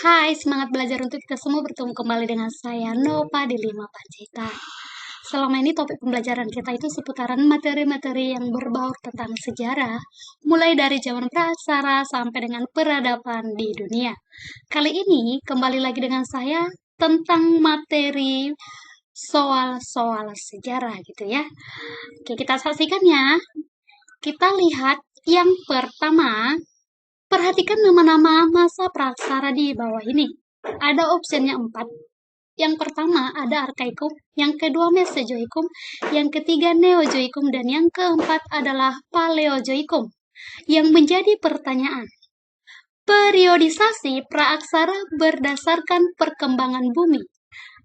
Hai, semangat belajar untuk kita semua bertemu kembali dengan saya Nova di 5 Pancita. Selama ini topik pembelajaran kita itu seputaran materi-materi yang berbaur tentang sejarah, mulai dari zaman praksara sampai dengan peradaban di dunia. Kali ini kembali lagi dengan saya tentang materi soal-soal sejarah gitu ya. Oke, kita saksikan ya. Kita lihat yang pertama. Perhatikan nama-nama masa praksara di bawah ini. Ada opsinya 4. Yang pertama ada Arkaikum, yang kedua Mesozoikum, yang ketiga Neozoikum, dan yang keempat adalah Paleozoikum. Yang menjadi pertanyaan, periodisasi praaksara berdasarkan perkembangan bumi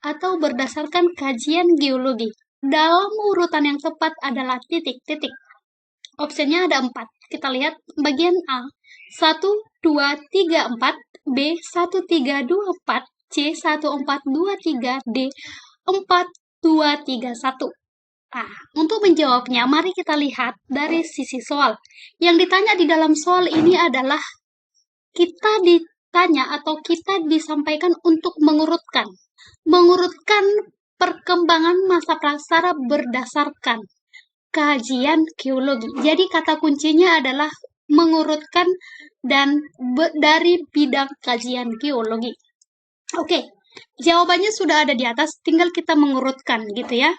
atau berdasarkan kajian geologi dalam urutan yang tepat adalah titik-titik. Opsinya ada 4. Kita lihat bagian A. 1, 2, 3, 4. B. 1, 3, 2, 4. C. 1, 4, 2, 3. D. 4, 2, 3, 1. Nah, untuk menjawabnya, mari kita lihat dari sisi soal. Yang ditanya di dalam soal ini adalah kita ditanya atau kita disampaikan untuk mengurutkan perkembangan masa praksara berdasarkan kajian geologi. Jadi kata kuncinya adalah mengurutkan dan dari bidang kajian geologi. Oke, jawabannya sudah ada di atas, tinggal kita mengurutkan gitu ya.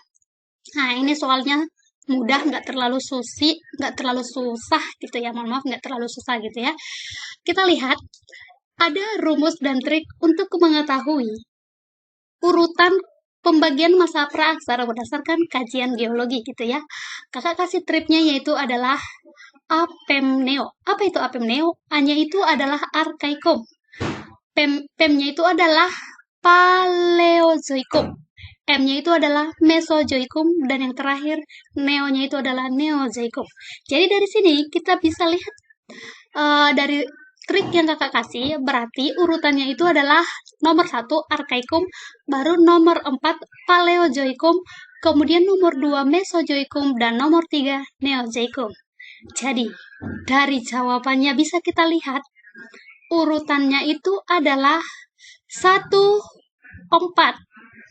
Nah, ini soalnya mudah, nggak terlalu susah gitu ya. Mohon maaf, nggak terlalu susah gitu ya. Kita lihat, ada rumus dan trik untuk mengetahui urutan pembagian masa praaksara berdasarkan kajian geologi gitu ya. Kakak kasih triknya yaitu adalah apemneo. Apa itu apemneo? A-nya itu adalah Arkaikum. Pem-nya itu adalah Paleozoikum. M-nya itu adalah Mesozoikum, dan yang terakhir Neo-nya itu adalah Neozoikum. Jadi dari sini kita bisa lihat dari trik yang kakak kasih, berarti urutannya itu adalah nomor 1 Arkaikum, baru nomor 4 Paleozoikum, kemudian nomor 2 Mesozoikum, dan nomor 3 Neozoikum. Jadi, dari jawabannya bisa kita lihat urutannya itu adalah 1, 4.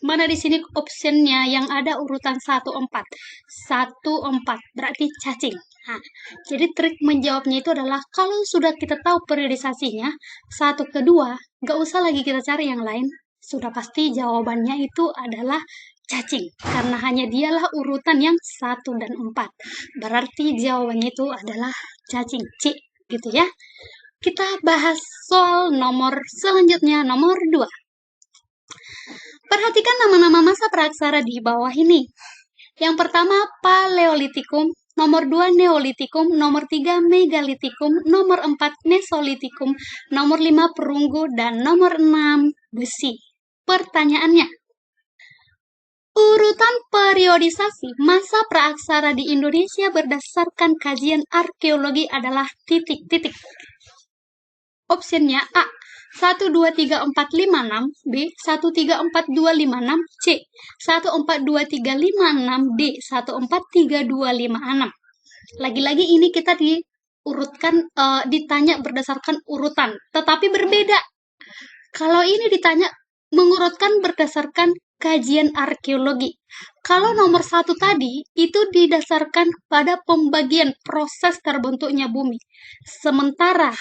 Mana di sini optionnya yang ada urutan 1, 4. 1, 4 berarti cacing. Nah, jadi trik menjawabnya itu adalah kalau sudah kita tahu periodisasinya 1 ke 2, nggak usah lagi kita cari yang lain. Sudah pasti jawabannya itu adalah cacing. Karena hanya dialah urutan yang 1 dan 4. Berarti jawabannya itu adalah cacing. C gitu ya. Kita bahas soal nomor selanjutnya, nomor 2. Perhatikan nama-nama masa praaksara di bawah ini. Yang pertama Paleolitikum, nomor 2 Neolitikum, nomor 3 Megalitikum, nomor 4 Mesolitikum, nomor 5 Perunggu, dan nomor 6 Besi. Pertanyaannya, urutan periodisasi masa praaksara di Indonesia berdasarkan kajian arkeologi adalah titik-titik. Opsinya A. 1, 2, 3, 4, 5, 6. B. 1, 3, 4, 2, 5, 6. C. 1, 4, 2, 3, 5, 6. D. 1, 4, 3, 2, 5, 6. Lagi-lagi ini kita ditanya berdasarkan urutan, tetapi berbeda. Kalau ini ditanya mengurutkan berdasarkan kajian arkeologi. Kalau nomor 1 tadi, itu didasarkan pada pembagian proses terbentuknya bumi. Sementara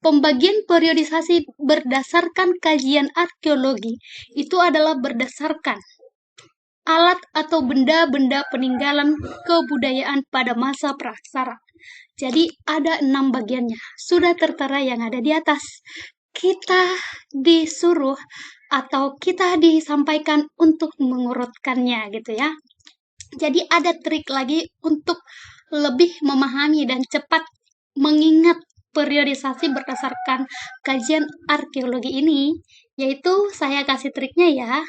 pembagian periodisasi berdasarkan kajian arkeologi itu adalah berdasarkan alat atau benda-benda peninggalan kebudayaan pada masa praksara. Jadi ada 6 bagiannya. Sudah tertera yang ada di atas. Kita disuruh atau kita disampaikan untuk mengurutkannya gitu ya. Jadi ada trik lagi untuk lebih memahami dan cepat mengingat periodisasi berdasarkan kajian arkeologi ini, yaitu saya kasih triknya ya.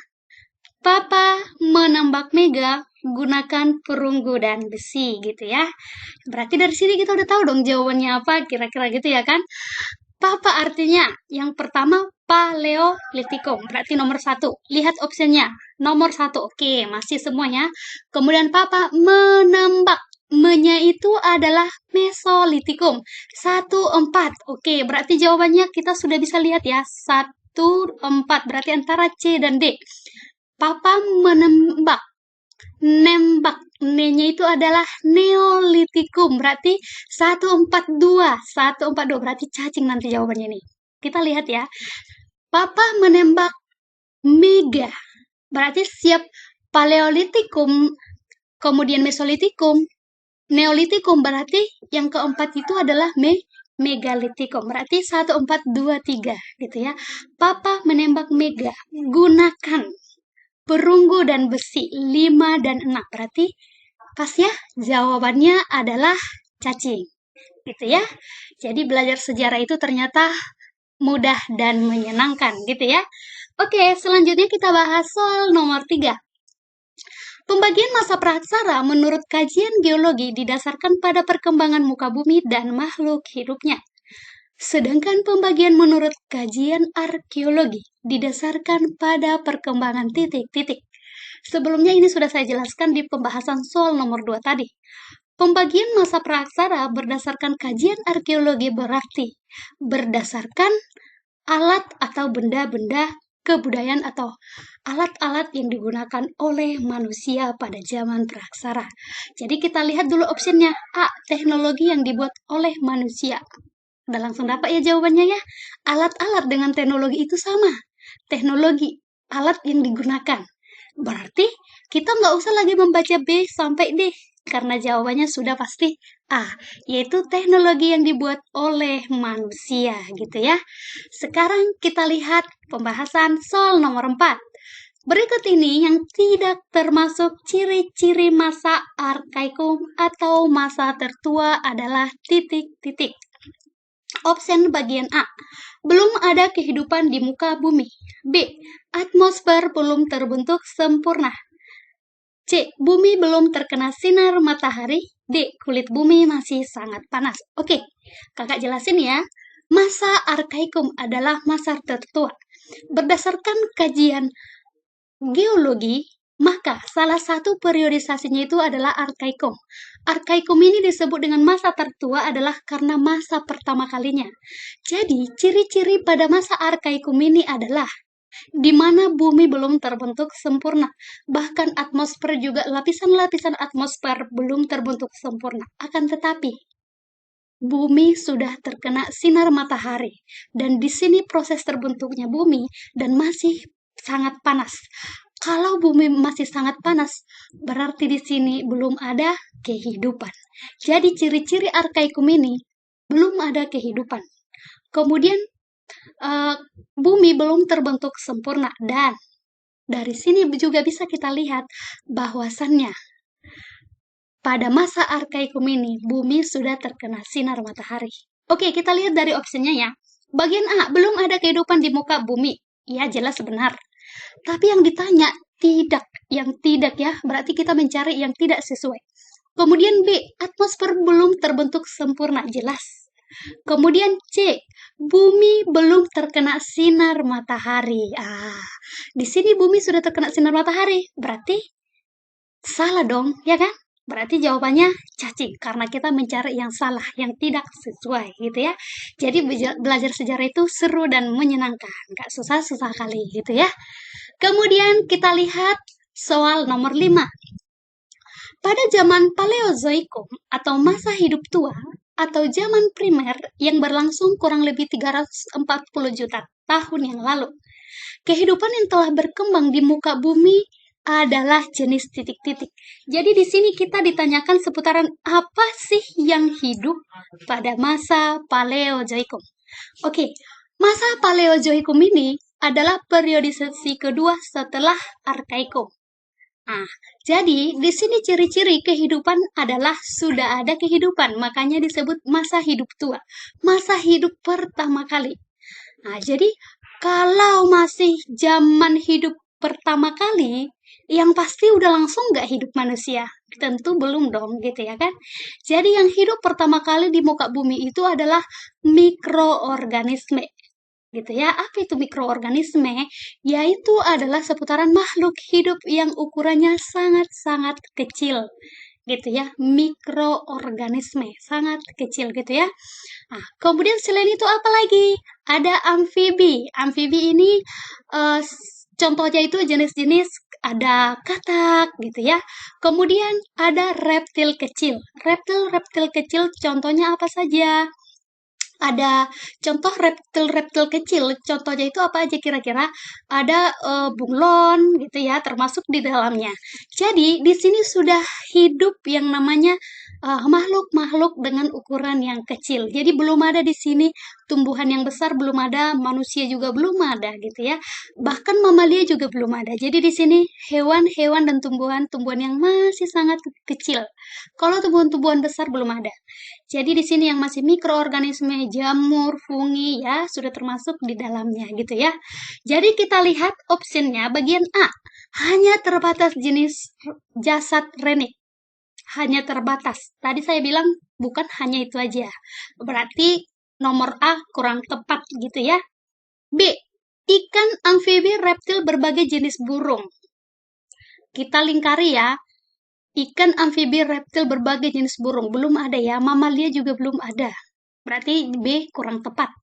Papa menembak Mega gunakan perunggu dan besi gitu ya. Berarti dari sini kita udah tahu dong jawabannya apa, kira-kira gitu ya kan. Papa artinya yang pertama Paleolitikum, berarti nomor 1. Lihat opsinya, nomor 1. Oke, masih semuanya. Kemudian Papa menembak Me-nya itu adalah Mesolitikum. 1, 4. Oke, berarti jawabannya kita sudah bisa lihat ya. 1, 4. Berarti antara C dan D. Papa menembak. Nembak. Ne-nya itu adalah Neolitikum. Berarti 1, 4, 2. 1, 4, 2. Berarti cacing nanti jawabannya nih. Kita lihat ya. Papa menembak Mega. Berarti siap Paleolitikum, kemudian Mesolitikum, Neolitikum. Berarti yang keempat itu adalah Megalitikum. Berarti 1, 4, 2, 3 gitu ya. Papa menembak Mega. Gunakan perunggu dan besi 5 dan 6. Berarti pas ya, jawabannya adalah cacing. Gitu ya. Jadi belajar sejarah itu ternyata mudah dan menyenangkan gitu ya. Oke, selanjutnya kita bahas soal nomor 3. Pembagian masa praksara menurut kajian geologi didasarkan pada perkembangan muka bumi dan makhluk hidupnya. Sedangkan pembagian menurut kajian arkeologi didasarkan pada perkembangan titik-titik. Sebelumnya ini sudah saya jelaskan di pembahasan soal nomor 2 tadi. Pembagian masa praksara berdasarkan kajian arkeologi berarti berdasarkan alat atau benda-benda kebudayaan atau alat-alat yang digunakan oleh manusia pada zaman praksara. Jadi kita lihat dulu opsinya. A. Teknologi yang dibuat oleh manusia. Udah langsung dapat ya jawabannya ya. Alat-alat dengan teknologi itu sama. Teknologi, alat yang digunakan. Berarti kita nggak usah lagi membaca B sampai D. Karena jawabannya sudah pasti A, yaitu teknologi yang dibuat oleh manusia gitu ya. Sekarang kita lihat pembahasan soal nomor 4. Berikut ini yang tidak termasuk ciri-ciri masa arkaikum atau masa tertua adalah titik-titik. Option bagian A. Belum ada kehidupan di muka bumi. B. Atmosfer belum terbentuk sempurna. C. Bumi belum terkena sinar matahari. D. Kulit bumi masih sangat panas. Oke, kakak jelasin ya. Masa arkaikum adalah masa tertua. Berdasarkan kajian geologi, maka salah satu periodisasinya itu adalah arkaikum. Arkaikum ini disebut dengan masa tertua adalah karena masa pertama kalinya. Jadi, ciri-ciri pada masa arkaikum ini adalah di mana bumi belum terbentuk sempurna. Bahkan atmosfer juga, lapisan-lapisan atmosfer belum terbentuk sempurna. Akan tetapi, bumi sudah terkena sinar matahari. Dan di sini proses terbentuknya bumi dan masih sangat panas. Kalau bumi masih sangat panas, berarti di sini belum ada kehidupan. Jadi ciri-ciri arkaikum ini belum ada kehidupan. Kemudian bumi belum terbentuk sempurna dan dari sini juga bisa kita lihat bahwasannya pada masa arkaikum ini bumi sudah terkena sinar matahari. Oke, kita lihat dari opsinya ya. Bagian A, belum ada kehidupan di muka bumi. Ya, jelas benar. Tapi yang ditanya tidak, yang tidak ya, berarti kita mencari yang tidak sesuai. Kemudian B, atmosfer belum terbentuk sempurna, jelas. Kemudian C, bumi belum terkena sinar matahari. Di sini bumi sudah terkena sinar matahari, berarti salah dong, ya kan? Berarti jawabannya cacing, karena kita mencari yang salah, yang tidak sesuai, gitu ya. Jadi belajar sejarah itu seru dan menyenangkan, nggak susah-susah kali, gitu ya. Kemudian kita lihat soal nomor 5. Pada zaman Paleozoikum atau masa hidup tua, atau zaman primer yang berlangsung kurang lebih 340 juta tahun yang lalu. Kehidupan yang telah berkembang di muka bumi adalah jenis titik-titik. Jadi di sini kita ditanyakan seputaran apa sih yang hidup pada masa Paleozoikum. Oke, masa Paleozoikum ini adalah periodisasi kedua setelah Arkaikum. Jadi di sini ciri-ciri kehidupan adalah sudah ada kehidupan, makanya disebut masa hidup tua, masa hidup pertama kali. Jadi kalau masih zaman hidup pertama kali, yang pasti udah langsung nggak hidup manusia. Tentu belum dong, gitu ya kan? Jadi yang hidup pertama kali di muka bumi itu adalah mikroorganisme. Gitu ya. Apa itu mikroorganisme? Yaitu adalah seputaran makhluk hidup yang ukurannya sangat-sangat kecil. gitu ya, mikroorganisme, sangat kecil gitu ya. Nah, kemudian selain itu apa lagi? Ada amfibi. Amfibi ini contohnya itu jenis-jenis ada katak gitu ya. Kemudian ada reptil kecil. Reptil-reptil kecil contohnya apa saja? Ada contoh reptil-reptil kecil, contohnya itu apa aja kira-kira? Ada bunglon gitu ya, termasuk di dalamnya. Jadi di sini sudah hidup yang namanya makhluk-makhluk dengan ukuran yang kecil. Jadi belum ada di sini tumbuhan yang besar, belum ada manusia juga belum ada gitu ya. Bahkan mamalia juga belum ada. Jadi di sini hewan-hewan dan tumbuhan-tumbuhan yang masih sangat kecil. Kalau tumbuhan-tumbuhan besar belum ada. Jadi di sini yang masih mikroorganisme, jamur, fungi ya sudah termasuk di dalamnya gitu ya. Jadi kita lihat optionnya bagian A, hanya terbatas jenis jasad renik. Hanya terbatas. Tadi saya bilang bukan hanya itu aja. Berarti nomor A kurang tepat gitu ya. B, ikan, amfibi, reptil, berbagai jenis burung. Kita lingkari ya. Ikan, amfibi, reptil, berbagai jenis burung. Belum ada ya, mamalia juga belum ada. Berarti B kurang tepat.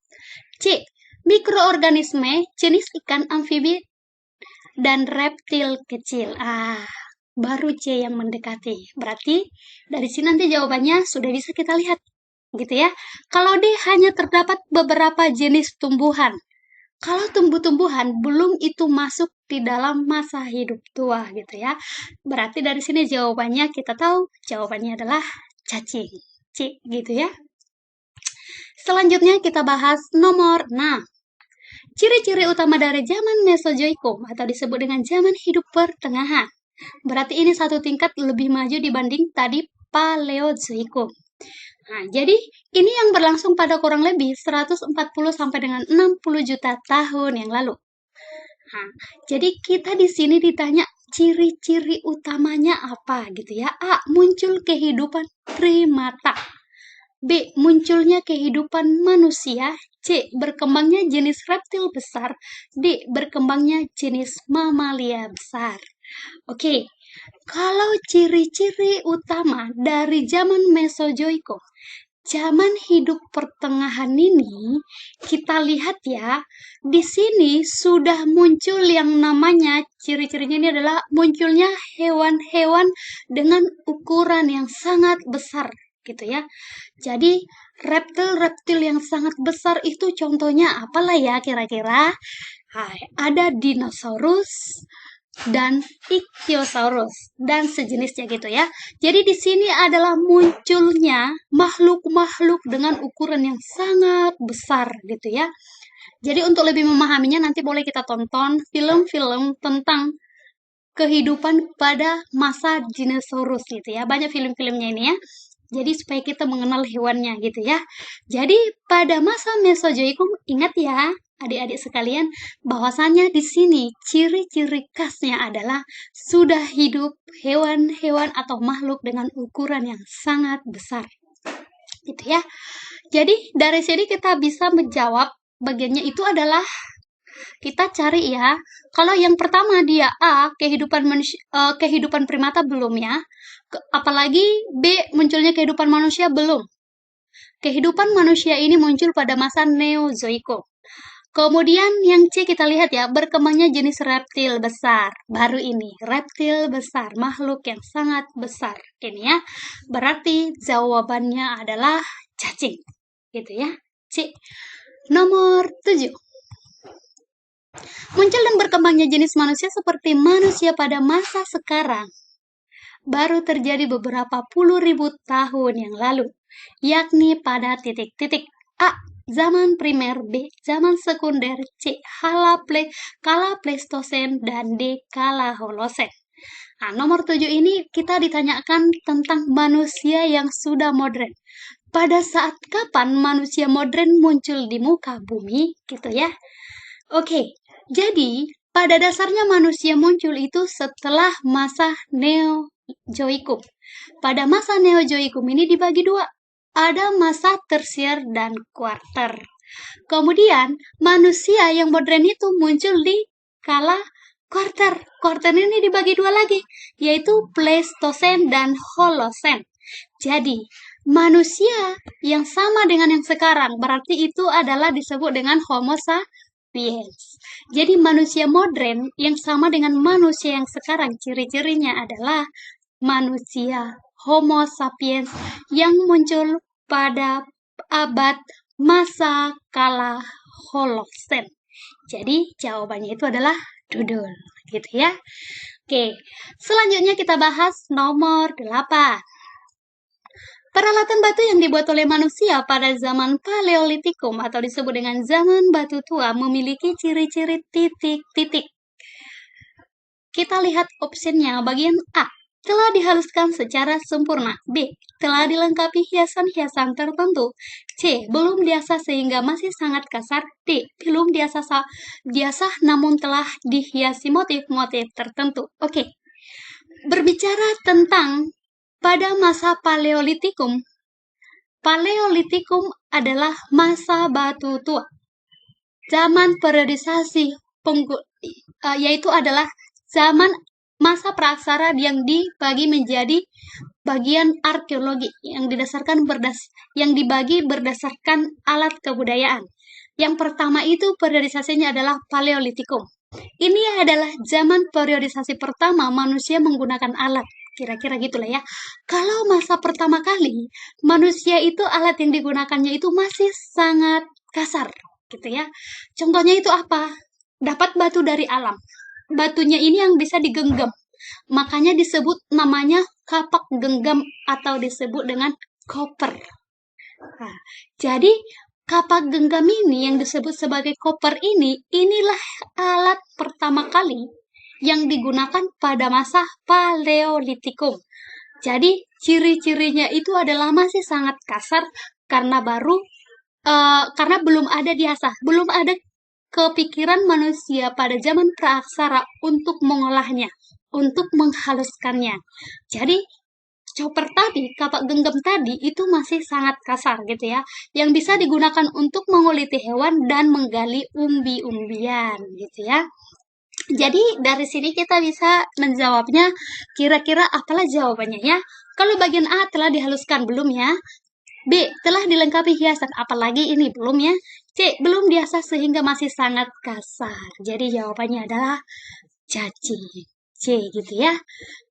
C, mikroorganisme, jenis ikan, amfibi, dan reptil kecil. Baru C yang mendekati. Berarti dari sini nanti jawabannya sudah bisa kita lihat. Gitu ya. Kalau D hanya terdapat beberapa jenis tumbuhan. Kalau tumbuh-tumbuhan belum itu masuk di dalam masa hidup tua gitu ya. Berarti dari sini jawabannya kita tahu jawabannya adalah cacing. C gitu ya. Selanjutnya kita bahas nomor 6. Ciri-ciri utama dari zaman Mesozoikum atau disebut dengan zaman hidup pertengahan. Berarti ini satu tingkat lebih maju dibanding tadi Paleozoikum. Nah, jadi ini yang berlangsung pada kurang lebih 140 sampai dengan 60 juta tahun yang lalu. Nah, jadi kita di sini ditanya ciri-ciri utamanya apa gitu ya. A, muncul kehidupan primata. B, munculnya kehidupan manusia. C, berkembangnya jenis reptil besar. D, berkembangnya jenis mamalia besar. Oke, kalau ciri-ciri utama dari zaman Mesozoikum, zaman hidup pertengahan ini, kita lihat ya, di sini sudah muncul yang namanya, ciri-cirinya ini adalah munculnya hewan-hewan dengan ukuran yang sangat besar, gitu ya. Jadi, reptil-reptil yang sangat besar itu contohnya apalah ya kira-kira? Ada dinosaurus, dan Ichthyosaurus dan sejenisnya gitu ya. Jadi di sini adalah munculnya makhluk-makhluk dengan ukuran yang sangat besar gitu ya. Jadi untuk lebih memahaminya nanti boleh kita tonton film-film tentang kehidupan pada masa dinosaurus gitu ya. Banyak film-filmnya ini ya. Jadi supaya kita mengenal hewannya gitu ya. Jadi pada masa Mesozoikum ingat ya adik-adik sekalian bahwasannya di sini ciri-ciri khasnya adalah sudah hidup hewan-hewan atau makhluk dengan ukuran yang sangat besar. Gitu ya. Jadi dari sini kita bisa menjawab bagiannya itu adalah kita cari ya. Kalau yang pertama dia A, kehidupan primata belum ya. Apalagi B, munculnya kehidupan manusia belum. Kehidupan manusia ini muncul pada masa Neozoikum. Kemudian yang C kita lihat ya, berkembangnya jenis reptil besar. Baru ini, reptil besar, makhluk yang sangat besar. Ini ya, berarti jawabannya adalah cacing. Gitu ya, C. Nomor 7. Muncul dan berkembangnya jenis manusia seperti manusia pada masa sekarang baru terjadi beberapa puluh ribu tahun yang lalu, yakni pada titik-titik A. Zaman primer, B. Zaman sekunder, C. Kala Pleistosen, dan D. Kala Holosen. Nah, nomor 7 ini kita ditanyakan tentang manusia yang sudah modern. Pada saat kapan manusia modern muncul di muka bumi, gitu ya. Oke, jadi pada dasarnya manusia muncul itu setelah masa Neozoikum. Pada masa Neozoikum ini dibagi dua. Ada masa tersier dan kuarter. Kemudian manusia yang modern itu muncul di kala kuarter. Kuarter ini dibagi dua lagi, yaitu Pleistosen dan Holosen. Jadi, manusia yang sama dengan yang sekarang, berarti itu adalah disebut dengan Homo sapiens. Jadi, manusia modern yang sama dengan manusia yang sekarang, ciri-cirinya adalah manusia Homo sapiens yang muncul pada abad masa kala Holosen. Jadi, jawabannya itu adalah dudul, gitu ya. Oke, selanjutnya kita bahas nomor 8. Peralatan batu yang dibuat oleh manusia pada zaman Paleolitikum atau disebut dengan zaman batu tua memiliki ciri-ciri titik-titik. Kita lihat opsinya bagian A. Telah dihaluskan secara sempurna. B. Telah dilengkapi hiasan-hiasan tertentu. C. Belum diasah sehingga masih sangat kasar. D. Belum diasah namun telah dihiasi motif-motif tertentu. Oke. Berbicara tentang pada masa Paleolitikum. Paleolitikum adalah masa batu tua. Zaman periodisasi yaitu adalah zaman masa praksara yang dibagi menjadi bagian arkeologi yang dibagi berdasarkan alat kebudayaan. Yang pertama itu periodisasinya adalah Paleolitikum. Ini adalah zaman periodisasi pertama manusia menggunakan alat. Kira-kira gitulah ya. Kalau masa pertama kali, manusia itu alat yang digunakannya itu masih sangat kasar, gitu ya. Contohnya itu apa? Dapat batu dari alam. Batunya ini yang bisa digenggam. Makanya disebut namanya kapak genggam atau disebut dengan koper. Nah, jadi kapak genggam ini yang disebut sebagai koper inilah alat pertama kali yang digunakan pada masa Paleolitikum. Jadi ciri-cirinya itu adalah masih sangat kasar karena karena belum ada diasah, belum ada kepikiran manusia pada zaman praaksara untuk mengolahnya, untuk menghaluskannya. Jadi chopper tadi, kapak genggam tadi itu masih sangat kasar gitu ya, yang bisa digunakan untuk menguliti hewan dan menggali umbi-umbian gitu ya. Jadi dari sini kita bisa menjawabnya kira-kira apalah jawabannya ya. Kalau bagian A telah dihaluskan belum ya. B telah dilengkapi hiasan apalagi ini belum ya. C belum diasah sehingga masih sangat kasar. Jadi jawabannya adalah cacing. C gitu ya.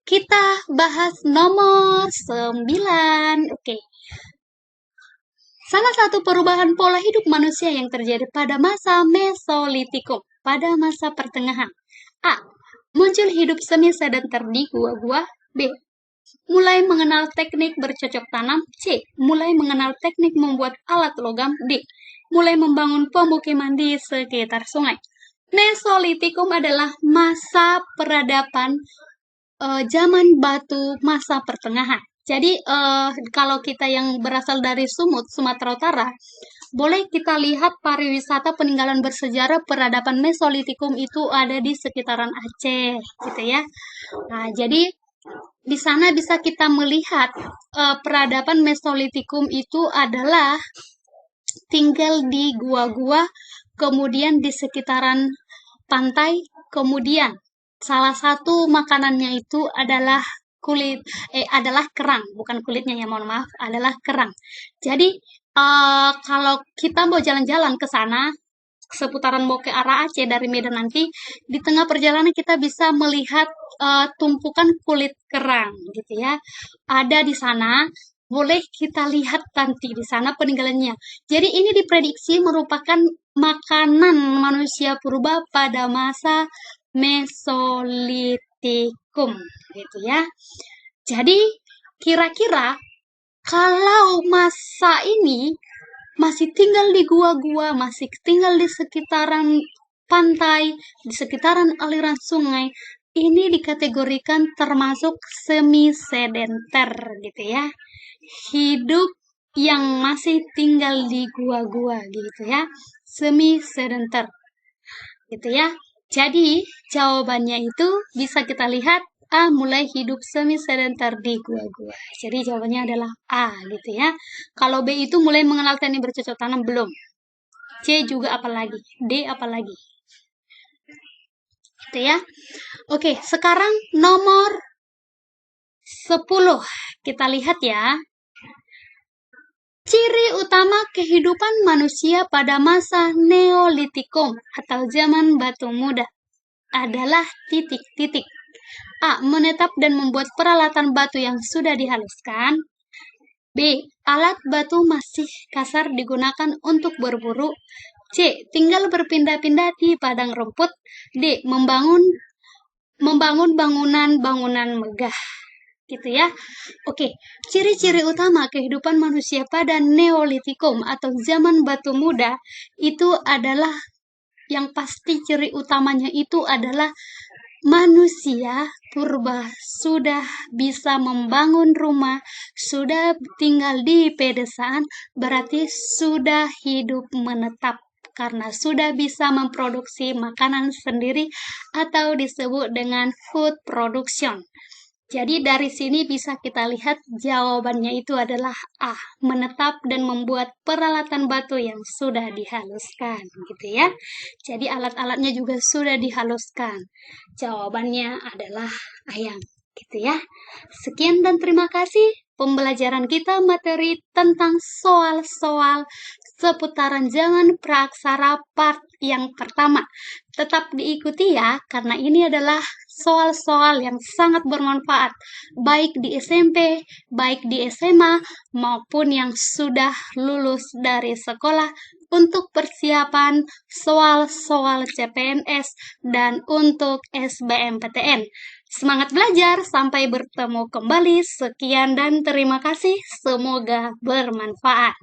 Kita bahas nomor 9. Oke. Salah satu perubahan pola hidup manusia yang terjadi pada masa Mesolitikum, pada masa pertengahan. A. Muncul hidup semi sedenter di gua-gua. B. Mulai mengenal teknik bercocok tanam. C. Mulai mengenal teknik membuat alat logam. D. Mulai membangun pemukiman di sekitar sungai. Mesolitikum adalah masa peradaban zaman batu masa pertengahan. Jadi kalau kita yang berasal dari Sumut, Sumatera Utara, boleh kita lihat pariwisata peninggalan bersejarah peradaban Mesolitikum itu ada di sekitaran Aceh, gitu ya. Nah, jadi di sana bisa kita melihat peradaban Mesolitikum itu adalah tinggal di gua-gua, kemudian di sekitaran pantai, kemudian salah satu makanannya itu adalah adalah kerang, bukan kulitnya ya, mohon maaf, adalah kerang. Jadi kalau kita mau jalan-jalan ke sana, seputaran mau ke arah Aceh dari Medan nanti, di tengah perjalanan kita bisa melihat tumpukan kulit kerang, gitu ya. Ada di sana, boleh kita lihat nanti di sana peninggalannya. Jadi ini diprediksi merupakan makanan manusia purba pada masa Mesolitikum, gitu ya. Jadi kira-kira kalau masa ini masih tinggal di gua-gua, masih tinggal di sekitaran pantai, di sekitaran aliran sungai, ini dikategorikan termasuk semi sedenter gitu ya. Hidup yang masih tinggal di gua-gua gitu ya. Semi sedenter. Gitu ya. Jadi jawabannya itu bisa kita lihat A. Mulai hidup semi sedenter di gua-gua. Jadi jawabannya adalah A gitu ya. Kalau B itu mulai mengenal teknik bercocok tanam belum. C juga apalagi. D apalagi. Gitu ya. Oke, sekarang nomor 10. Kita lihat ya. Ciri utama kehidupan manusia pada masa Neolitikum atau zaman batu muda adalah titik-titik. A. Menetap dan membuat peralatan batu yang sudah dihaluskan. B. Alat batu masih kasar digunakan untuk berburu. C. Tinggal berpindah-pindah di padang rumput. D. Membangun bangunan-bangunan megah. Gitu ya. Oke, ciri-ciri utama kehidupan manusia pada Neolitikum atau zaman batu muda itu adalah, yang pasti ciri utamanya itu adalah manusia purba sudah bisa membangun rumah, sudah tinggal di pedesaan, berarti sudah hidup menetap karena sudah bisa memproduksi makanan sendiri atau disebut dengan food production. Jadi dari sini bisa kita lihat jawabannya itu adalah A, menetap dan membuat peralatan batu yang sudah dihaluskan, gitu ya. Jadi alat-alatnya juga sudah dihaluskan. Jawabannya adalah ayam, gitu ya. Sekian dan terima kasih pembelajaran kita materi tentang soal-soal seputaran zaman praaksara part yang pertama. Tetap diikuti ya, karena ini adalah soal-soal yang sangat bermanfaat, baik di SMP, baik di SMA, maupun yang sudah lulus dari sekolah untuk persiapan soal-soal CPNS dan untuk SBMPTN. Semangat belajar, sampai bertemu kembali. Sekian dan terima kasih, semoga bermanfaat.